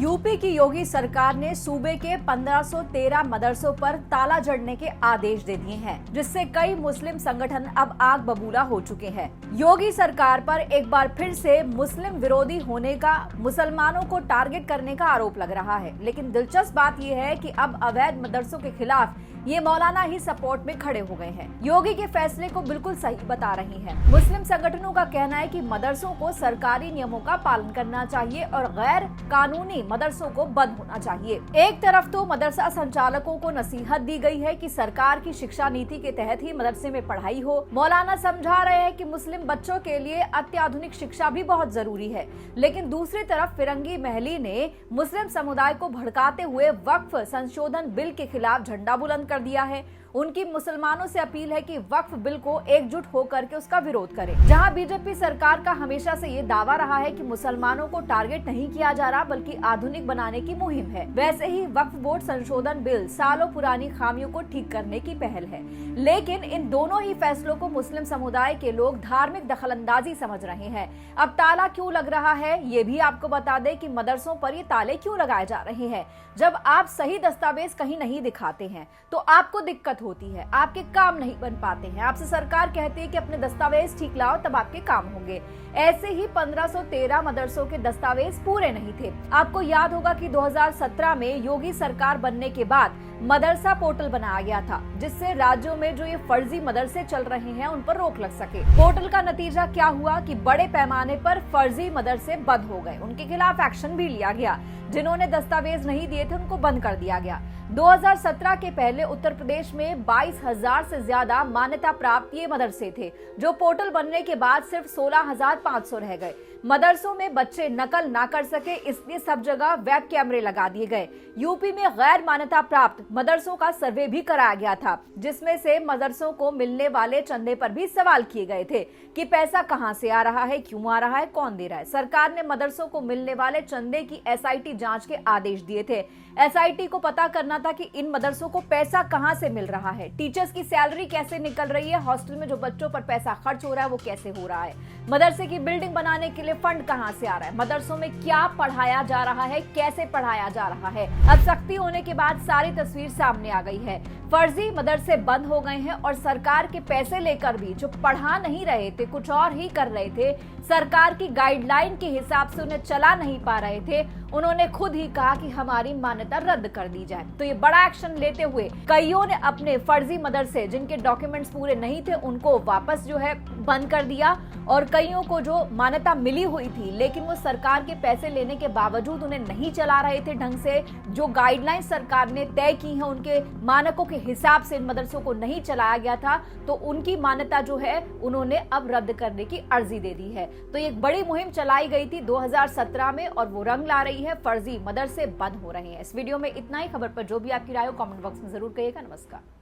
UP की योगी सरकार ने सूबे के 1513 मदरसों पर ताला जड़ने के आदेश दे दिए हैं, जिससे कई मुस्लिम संगठन अब आग बबूला हो चुके हैं। योगी सरकार पर एक बार फिर से मुस्लिम विरोधी होने का, मुसलमानों को टारगेट करने का आरोप लग रहा है। लेकिन दिलचस्प बात यह है कि अब अवैध मदरसों के खिलाफ ये मौलाना ही सपोर्ट में खड़े हो गए हैं। योगी के फैसले को बिल्कुल सही बता रही हैं। मुस्लिम संगठनों का कहना है कि मदरसों को सरकारी नियमों का पालन करना चाहिए और गैर कानूनी मदरसों को बंद होना चाहिए। एक तरफ तो मदरसा संचालकों को नसीहत दी गई है कि सरकार की शिक्षा नीति के तहत ही मदरसे में पढ़ाई हो। मौलाना समझा रहे हैं कि मुस्लिम बच्चों के लिए अत्याधुनिक शिक्षा भी बहुत जरूरी है। लेकिन दूसरी तरफ फिरंगी महली ने मुस्लिम समुदाय को भड़काते हुए वक्फ संशोधन बिल के खिलाफ झंडा बुलंद दिया है। उनकी मुसलमानों से अपील है कि वक्फ बिल को एकजुट होकर के उसका विरोध करें। जहां बीजेपी सरकार का हमेशा से ये दावा रहा है कि मुसलमानों को टारगेट नहीं किया जा रहा बल्कि आधुनिक बनाने की मुहिम है, वैसे ही वक्फ बोर्ड संशोधन बिल सालों पुरानी खामियों को ठीक करने की पहल है। लेकिन इन दोनों ही फैसलों को मुस्लिम समुदाय के लोग धार्मिक दखलंदाजी समझ रहे हैं। अब ताला क्यों लग रहा है, ये भी आपको बता दें कि मदरसों पर ये ताले क्यों लगाए जा रहे हैं। जब आप सही दस्तावेज कहीं नहीं दिखाते हैं तो आपको दिक्कत होती है, आपके काम नहीं बन पाते हैं। आपसे सरकार कहती है कि अपने दस्तावेज ठीक लाओ तब आपके काम होंगे। ऐसे ही 1513 मदरसों के दस्तावेज पूरे नहीं थे। आपको याद होगा कि 2017 में योगी सरकार बनने के बाद मदरसा पोर्टल बनाया गया था, जिससे राज्यों में जो ये फर्जी मदरसे चल रहे हैं उन पर रोक लग सके। पोर्टल का नतीजा क्या हुआ कि बड़े पैमाने पर फर्जी मदरसे बंद हो गए। उनके खिलाफ एक्शन भी लिया गया। जिन्होंने दस्तावेज नहीं दिए थे उनको बंद कर दिया गया। 2017 के पहले उत्तर प्रदेश में 22,000 से ज्यादा मान्यता प्राप्त ये मदरसे थे, जो पोर्टल बनने के बाद सिर्फ 16,500 रह गए। मदरसों में बच्चे नकल ना कर सके, इसलिए सब जगह वेब कैमरे लगा दिए गए। यूपी में गैर मान्यता प्राप्त मदरसों का सर्वे भी कराया गया था, जिसमें से मदरसों को मिलने वाले चंदे पर भी सवाल किए गए थे कि पैसा कहां से आ रहा है, क्यों आ रहा है, कौन दे रहा है। सरकार ने मदरसों को मिलने वाले चंदे की एसआईटी जांच के आदेश दिए थे। एसआईटी को पता करना था कि इन मदरसों को पैसा कहां से मिल रहा है, टीचर्स की सैलरी कैसे निकल रही है, हॉस्टल में जो बच्चों पर पैसा खर्च हो रहा है वो कैसे हो रहा है, मदरसे की बिल्डिंग बनाने के लिए फंड कहां से आ रहा है, मदरसों में क्या पढ़ाया जा रहा है, कैसे पढ़ाया जा रहा है। अब सख्ती होने के बाद सारी तस्वीर सामने आ गई है। फर्जी मदरसे बंद हो गए हैं और सरकार के पैसे लेकर भी जो पढ़ा नहीं रहे थे, कुछ और ही कर रहे थे, सरकार की गाइडलाइन के हिसाब से उन्हें चला नहीं पा रहे थे, उन्होंने खुद ही कहा कि हमारी मान्यता रद्द कर दी जाए। तो ये बड़ा एक्शन लेते हुए कईयों ने अपने फर्जी मदरसे जिनके डॉक्यूमेंट्स पूरे नहीं थे उनको वापस जो है बंद कर दिया, और कईयों को जो मान्यता मिली हुई थी लेकिन वो सरकार के पैसे लेने के बावजूद उन्हें नहीं चला रहे थे ढंग से, जो गाइडलाइन सरकार ने तय की है उनके मानकों के हिसाब से इन मदरसों को नहीं चलाया गया था, तो उनकी मान्यता जो है उन्होंने अब रद्द करने की अर्जी दे दी है। तो एक बड़ी मुहिम चलाई गई थी 2017 में और वो रंग ला रही है। फर्जी मदरसे बंद हो रहे हैं। इस वीडियो में इतना ही। खबर पर जो भी आपकी राय हो कमेंट बॉक्स में जरूर कहिएगा। नमस्कार।